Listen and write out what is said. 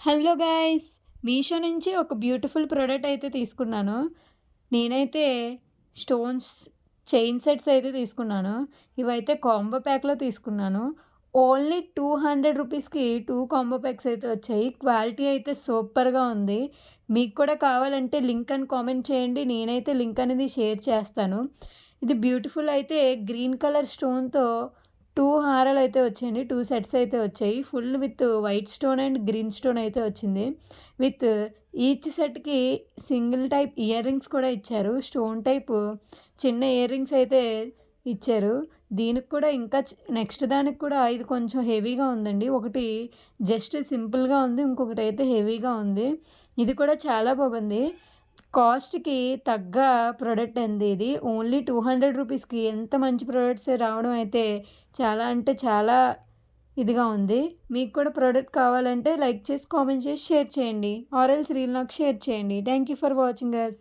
Hello guys! Meesho నుంచి ఒక beautiful product అయితే తీసుకున్నాను. నేనైతే స్టోన్స్ చైన్ సెట్స్ అయితే తీసుకున్నాను. ఇవైతే కాంబో ప్యాక్‌లో తీసుకున్నాను. ఓన్లీ 200 రూపీస్‌కి 2 కాంబో ప్యాక్స్ అయితే వచ్చాయి. క్వాలిటీ అయితే సూపర్‌గా ఉంది. మీకు కూడా కావాలంటే లింక్ అని కామెంట్ చేయండి. నేనైతే లింక్ అనేది షేర్ చేస్తాను. ఇది బ్యూటిఫుల్ అయితే గ్రీన్ కలర్ స్టోన్‌తో 2 హారాలయితే వచ్చాయండి. 2 సెట్స్ అయితే వచ్చాయి. Full with white stone and green stone అయితే వచ్చింది. విత్ ఈచ్ సెట్‌కి సింగిల్ టైప్ ఇయర్ రింగ్స్ కూడా ఇచ్చారు. స్టోన్ టైపు చిన్న ఇయర్ రింగ్స్ అయితే ఇచ్చారు. దీనికి కూడా ఇంకా నెక్స్ట్ దానికి కూడా ఇది కొంచెం హెవీగా ఉందండి. ఒకటి జస్ట్ సింపుల్‌గా ఉంది. ఇంకొకటైతే హెవీగా ఉంది. ఇది కూడా చాలా బాగుంది. కాస్ట్‌కి తగ్గ ప్రొడక్ట్ అండి ఇది. ఓన్లీ 200 రూపీస్‌కి ఎంత మంచి ప్రొడక్ట్స్ రావడం అయితే చాలా అంటే చాలా ఇదిగా ఉంది. మీకు కూడా ప్రొడక్ట్ కావాలంటే లైక్ చేసి, కామెంట్ చేసి, షేర్ చేయండి. ఆర్ ఎల్స్ రీల్ నాకు షేర్ చేయండి. Thank you for watching us.